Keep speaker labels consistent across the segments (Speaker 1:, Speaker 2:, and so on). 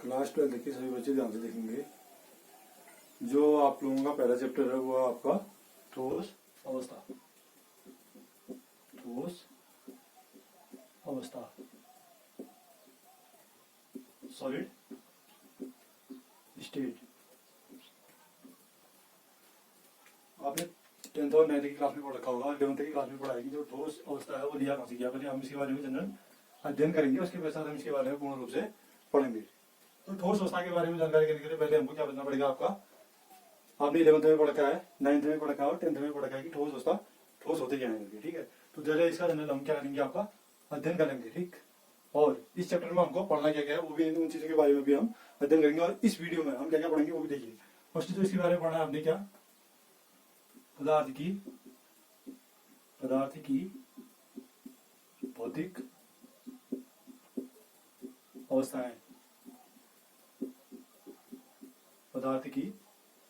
Speaker 1: Class 12 के सभी बच्चे ध्यान से देखेंगे। जो आप लोगों का पहला चैप्टर है वो आपका ठोस अवस्था। ठोस अवस्था, सॉलिड स्टेट। आपने 10th और 9th की क्लास में पढ़ रखा होगा, 11th की क्लास में पढ़ाएगी। जो ठोस अवस्था है वो लिया कहाँ से किया, पहले हम इसके बारे में जनरल अध्ययन करेंगे, उसके पश्चात हम इसके बारे में पूर्ण रूप से पढ़ेंगे। तो ठोस अवस्था के बारे में जानकारी करने के लिए पहले हमको क्या बताना पड़ेगा आपका। आपने 11th में पढ़ रखा है, 9th में पढ़ रखा है और 10th में पढ़ रखा है कि ठोस अवस्था ठोस होते क्या है। ठीक है, तो जरा इसका जनरल हम क्या करेंगे, आपका अध्ययन करेंगे। ठीक, और इस चैप्टर में हमको पढ़ना क्या क्या है वो भी, उन चीजों के बारे में भी हम अध्ययन करेंगे। और इस वीडियो में हम क्या क्या पढ़ेंगे वो भी देखिए। फर्स्ट तो इसके बारे में पढ़ना है आपने क्या, पदार्थ की भौतिक अवस्थाएं। पदार्थ की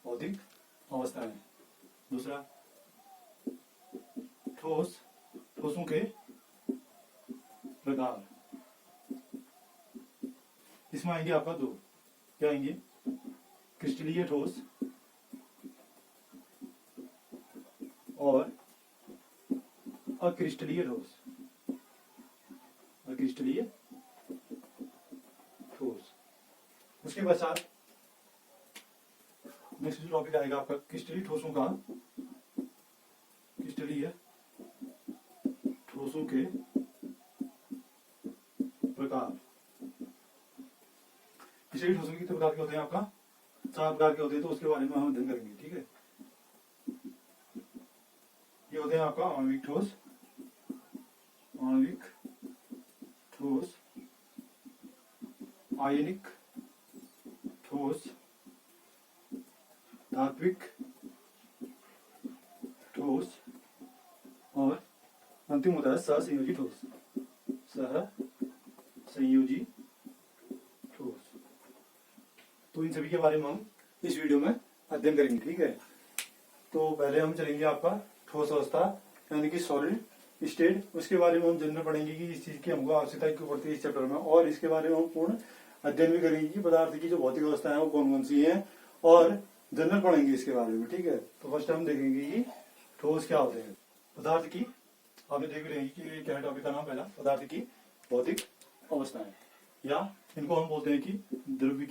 Speaker 1: भौतिक अवस्थाएं। दूसरा, ठोसों के प्रकार। इसमें आएंगे आपका दो, क्या आएंगे, क्रिस्टलीय ठोस और अक्रिस्टलीय ठोस। अक्रिस्टलीय ठोस। उसके पश्चात नेक्स्ट जो टॉपिक आएगा आपका क्रिस्टलीय ठोसों का, क्रिस्टलीय ठोसों के प्रकार। क्रिस्टलीय ठोसों कितने प्रकार के होते हैं, आपका 4 प्रकार के होते हैं, तो उसके बारे में हम अध्ययन करेंगे। ठीक है, ये होते हैं आपका आणविक ठोस, आणविक ठोस, आयनिक ठोस, धात्विक ठोस और अंतिम होता है सहसंयोजी ठोस। सहसंयोजी ठोस। तो इन सभी के बारे में हम इस वीडियो में अध्ययन करेंगे। ठीक है, तो पहले हम चलेंगे आपका ठोस अवस्था यानी कि सॉलिड स्टेट। उसके बारे में हम जनरल पढ़ेंगे कि इस चीज की हमको आवश्यकता क्यों पड़ती है इस चैप्टर में, और इसके बारे में हम पूर्ण अध्ययन भी करेंगे कि पदार्थ की जो भौतिक अवस्था है वो कौन कौन सी है, और जनरल पढ़ेंगे इसके बारे में। ठीक है, तो फर्स्ट हम देखेंगे कि ठोस क्या होते हैं। पदार्थ की, आपने देख रहे हैं कि क्या है टॉपिक का नाम पहला, पदार्थ की भौतिक अवस्थाएं, या इनको हम बोलते हैं कि द्रव्य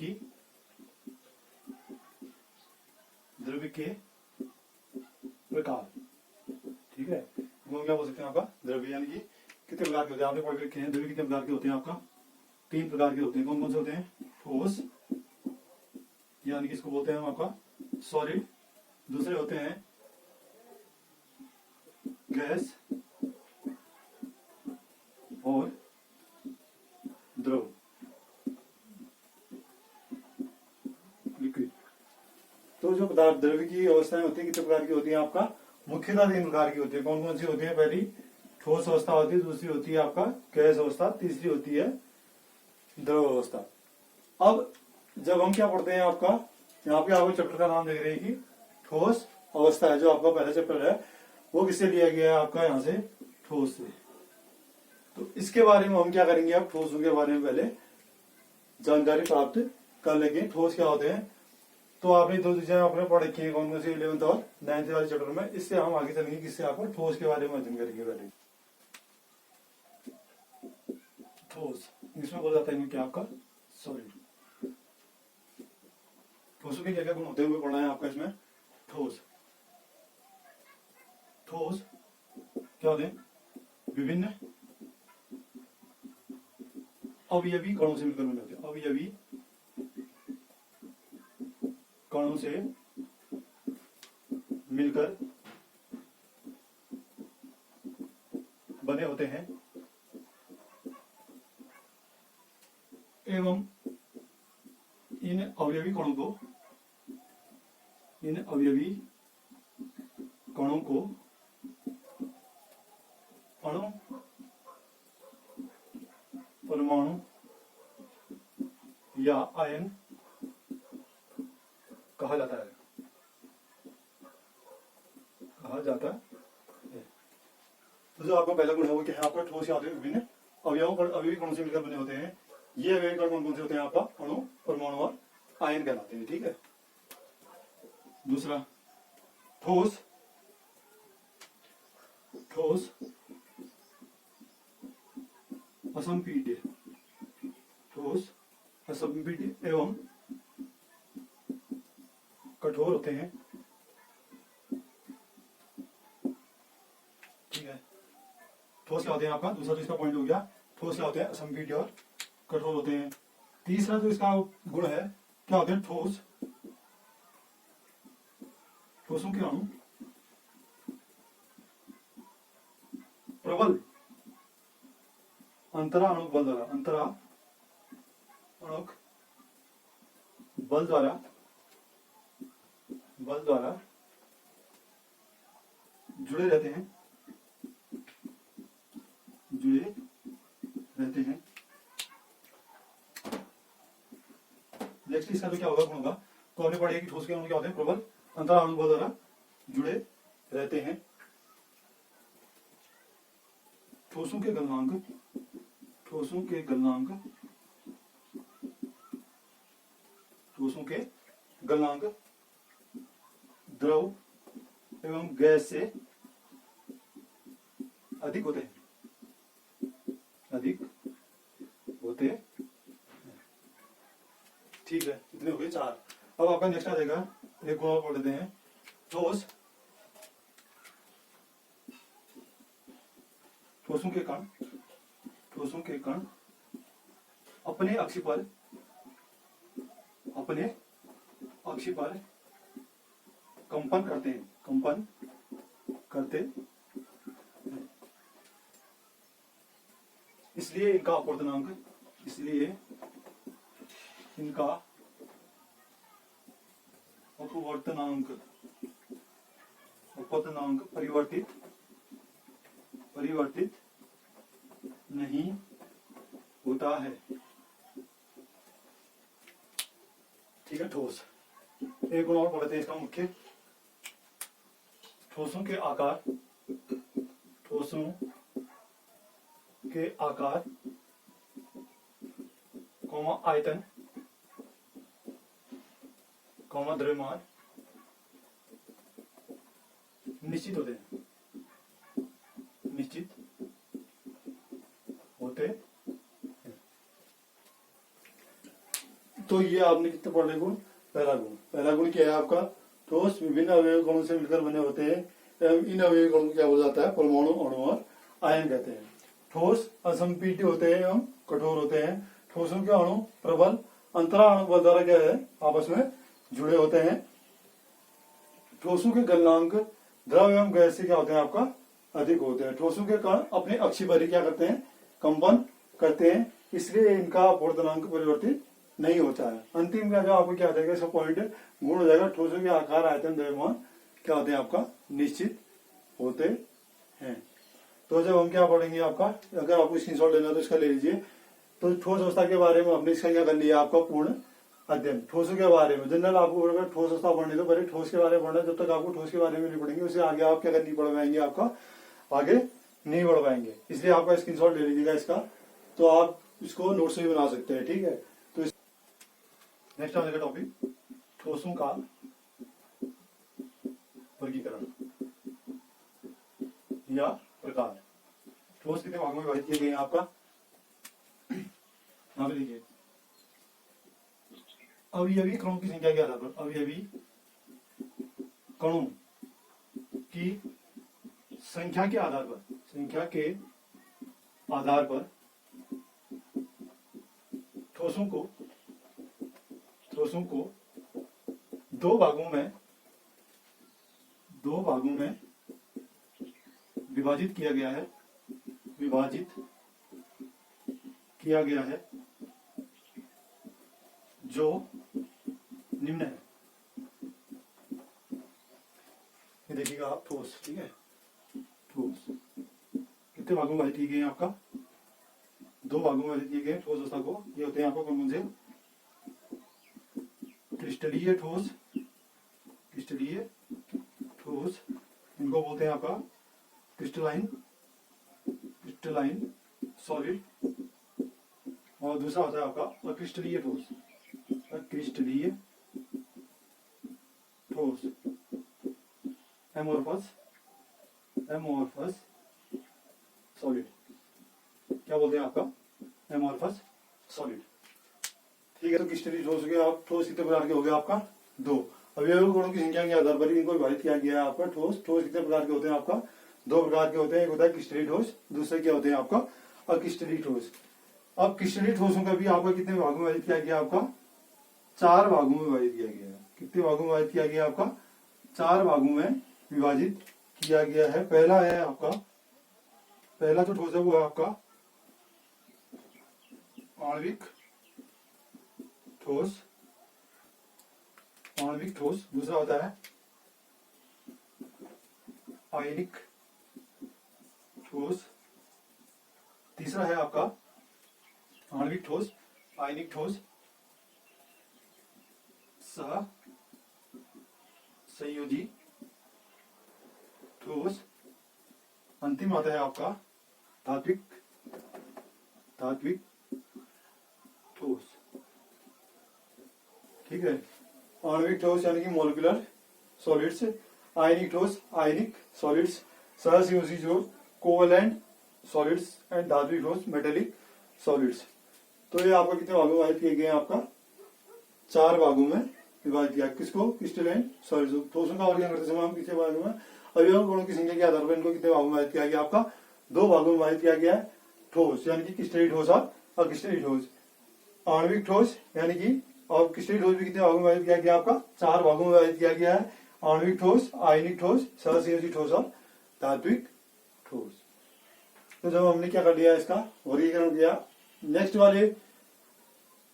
Speaker 1: के प्रकार। ठीक है, वो क्या बोल सकते हैं आपका द्रव्य, यानी कि कितने प्रकार के होते हैं, आपने पढ़ रखे हैं। द्रव्य कितने प्रकार के होते हैं, आपका 3 प्रकार के होते हैं। कौन कौन से होते हैं, ठोस यानी कि इसको बोलते हैं हम आपका सॉलिड। दूसरे होते हैं गैस और द्रव, लिक्विड। तो जो पदार्थ द्रव्य की अवस्थाएं होती है कितने प्रकार की होती है, आपका मुख्यतः 3 प्रकार की होती है। कौन कौन सी होती है, पहली ठोस अवस्था होती है, दूसरी होती है आपका गैस अवस्था, तीसरी होती है द्रव अवस्था। अब जब हम क्या पढ़ते हैं, आपका यहाँ पे आपको चैप्टर का नाम देख रहे हैं कि ठोस अवस्था है। जो आपका पहला चैप्टर है वो किससे लिया गया है, आपका यहाँ से ठोस से। तो इसके बारे में हम क्या करेंगे, आप ठोसों के बारे में पहले जानकारी प्राप्त कर लेंगे। ठोस क्या होते हैं, तो आपने 2 चीजें आपने पढ़ रखी है, कौन कौन सी, 11th और 9th वाले चैप्टर में। इससे हम आगे चलेंगे, किससे, आपको ठोस के बारे में अध्ययन करेंगे। पहले ठोस, इसमें बोला जाता है क्या, आपका सॉलिड। ठोसों के क्या क्या गुण होते हैं वो पढ़ना है आपका इसमें। ठोस क्या होते हैं, विभिन्न अवयवी कणों से मिलकर बने होते हैं। अवयवी कणों से मिलकर बने होते हैं एवं इन अवयवी कणों को अणु, परमाणु या आयन कहा जाता है। तो जो आपका पहला गुण है वो क्या है, आपका ठोस या विभिन्न अवयवी कणों से मिलकर बने होते हैं। ये अवयवी कण कौन कौन से होते हैं, आपका अणु, परमाणु और आयन कहलाते हैं। ठीक है। दूसरा ठोस, ठोस असंपीड्य, ठोस असंपीड्य एवं कठोर होते हैं। ठीक है। ठोस क्या होते हैं आपका, दूसरा तो इसका पॉइंट हो गया, ठोस क्या होते हैं, असंपीड्य और कठोर होते हैं। तीसरा जो इसका गुण है, क्या होते हैं, ठोस, ठोसों के अणु प्रबल अंतरा अणु बल द्वारा, अंतरा अणुक बल द्वारा, बल द्वारा जुड़े रहते हैं, जुड़े रहते हैं। नेक्स्ट इसका तो क्या होगा, गुण होगा, तो हमने पढ़े कि ठोस के अणु क्या होते हैं, प्रबल अंतरा अणु बल द्वारा जुड़े रहते हैं। ठोसों के गलनांक, ठोसों के गलनांक, ठोसों के गलनांक द्रव एवं गैस से अधिक होते हैं, अधिक होते हैं। ठीक है, इतने हो गए 4। अब आपका नेक्स्ट आ जाएगा, एक गुण और पढ़ लेते हैं। ठोस, ठोसों के कण, ठोसों के कण अपने अक्ष पर, अपने अक्ष पर कंपन करते हैं, कंपन करते हैं। इसलिए इनका अपवर्तनांक, इसलिए इनका अपवर्तनांक, अपवर्तनांक परिवर्तित, परिवर्तित नहीं होता है। ठीक है। ठोस, एक गुण और पढ़ते हैं इसका मुख्य, ठोसों के आकार, ठोसों के आकार, कौमा आयतन, कौमा द्रव्यमान निश्चित होते हैं, निश्चित होते हैं। तो ये आपने कितने पढ़ लिया गुण, पहला गुण, पहला गुण क्या है आपका, ठोस विभिन्न अवयव कणों से मिलकर बने होते हैं एवं इन अवयव कणों को क्या बोला जाता है, परमाणु, अणु और आयन कहते हैं। ठोस असंपीड्य होते हैं एवं कठोर होते हैं। ठोसों के अणु प्रबल अंतरा अणु बल द्वारा क्या है, आपस में जुड़े होते हैं। ठोसों के गलनांक द्रव एवं गैस से क्या होते हैं आपका, अधिक होते हैं। ठोसों के कण अपने अक्ष पर क्या करते हैं, कंपन करते हैं, इसलिए इनका अपवर्तनांक परिवर्तित नहीं होता है। अंतिम का जो आपको क्या जाएगा, इसका पॉइंट गुण हो जाएगा, ठोसों के आकार, आयतन, द्रव्यमान क्या होते हैं आपका, निश्चित होते हैं। तो जब हम क्या पढ़ेंगे आपका, अगर आपको स्क्रीनशॉट लेना तो इसका ले लीजिए। तो ठोस अवस्था के बारे में हमने इसका क्या कर लिया, आपका पूर्ण अध्ययन। ठोसों के बारे में जनरल आपको अगर ठोस अवस्था पढ़नी तो पहले ठोस के बारे में पढ़ना, जब तक आपको ठोस के बारे में नहीं पढ़ेंगे उससे आगे आप क्या नहीं पढ़ पाएंगे, आपका आगे नहीं बढ़ पाएंगे। इसलिए आपका स्क्रीनशॉट ले लीजिएगा इसका, तो आप इसको नोट्स भी बना सकते हैं। ठीक है। तो नेक्स्ट आ जाएगा टॉपिक, ठोसों का वर्गीकरण या प्रकार। ठोस कितने भागों में विभाजित किए गए हैं आपका, यहाँ पे देखिए, अवयवी कणों की संख्या के आधार पर, अवयवी कणों की संख्या के आधार पर, संख्या के आधार पर ठोसों को दो भागों में विभाजित किया गया है, विभाजित किया गया है, जो निम्न है। ये देखिएगा आप, ठोस, ठीक है, ठोस कितने भागों में विभाजित किए गए हैं, आपका 2 भागों में विभाजित किए गए ठोस अवस्था को। ये होते हैं आपको कौन से, क्रिस्टलीय ठोस, क्रिस्टलीय ठोस, इनको बोलते हैं आपका क्रिस्टलाइन, क्रिस्टलाइन सॉलिड, और दूसरा होता है आपका अक्रिस्टलीय ठोस, अक्रिस्टलीय ठोस, एमोर्फस सॉलिड, क्या बोलते हैं आपका, एमोर्फस सॉलिड। ठीक है, तो क्रिस्टलीय ठोस हो गया। आप ठोस कितने प्रकार के हो गए आपका, 2। अवयव गुणों की संख्या के आधार पर इनको विभाजित किया गया है आपका। ठोस कितने प्रकार के होते हैं आपका, 2 प्रकार के होते हैं। एक होता है क्रिस्टलीय ठोस, दूसरे क्या होते हैं आपका, अक्रिस्टलीय ठोस। अब क्रिस्टलीय ठोसों का भी आपका कितने भागों में विभाजित किया गया, आपका 4 भागों में विभाजित किया गया है। कितने भागों में विभाजित किया गया आपका, 4 भागों में विभाजित किया गया है। पहला है आपका, पहला जो ठोस है वो है आपका आणविक ठोस, आणविक ठोस। दूसरा होता है आयनिक ठोस। तीसरा है आपका आणविक ठोस, आयनिक ठोस, सह संयोजी ठोस। अंतिम आता है आपका धात्विक ठोस। ठीक है, आणविक ठोस यानी कि मोलिकुलर सॉलिड्स, आयनिक ठोस आयनिक सॉलिड्स, सहसंयोजी ठोस कोवैलेंट सॉलिड्स एंड धात्विक ठोस मेटेलिक सॉलिड्स। तो ये आपका कितने भागों में विभाजित किए गए हैं, आपका 4 भागों में विभाजित किया। किसको, क्रिस्टलाइन सॉलिड्स। ठोसों का वर्गीकरण करते समय हम कितने भागों में, अवयव गुणों की संख्या के आधार पर इनको कितने भागों में विभाजित किया गया, आपका 2 भागों में विभाजित किया गया है। ठोस यानी कि क्रिस्टलीय ठोस और अक्रिस्टलीय ठोस। आणविक ठोस यानी कि, और क्रिस्टलीय ठोस भी कितने भागों में विभाजित किया गया, आपका 4 भागों में विभाजित किया गया है। आणविक ठोस, आयनिक ठोस, सहसंयोजी ठोस और धात्विक ठोस। तो जब हमने क्या कर लिया, इसका वर्गीकरण किया, नेक्स्ट वाले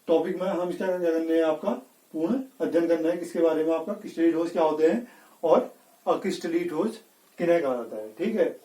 Speaker 1: टॉपिक में हम इसका क्या करने हैं, आपका पूर्ण अध्ययन करना है किसके बारे में, आपका क्रिस्टलीय ठोस क्या होते हैं और अक्रिस्टलीय ठोस किन्हें कहा जाता है। ठीक है।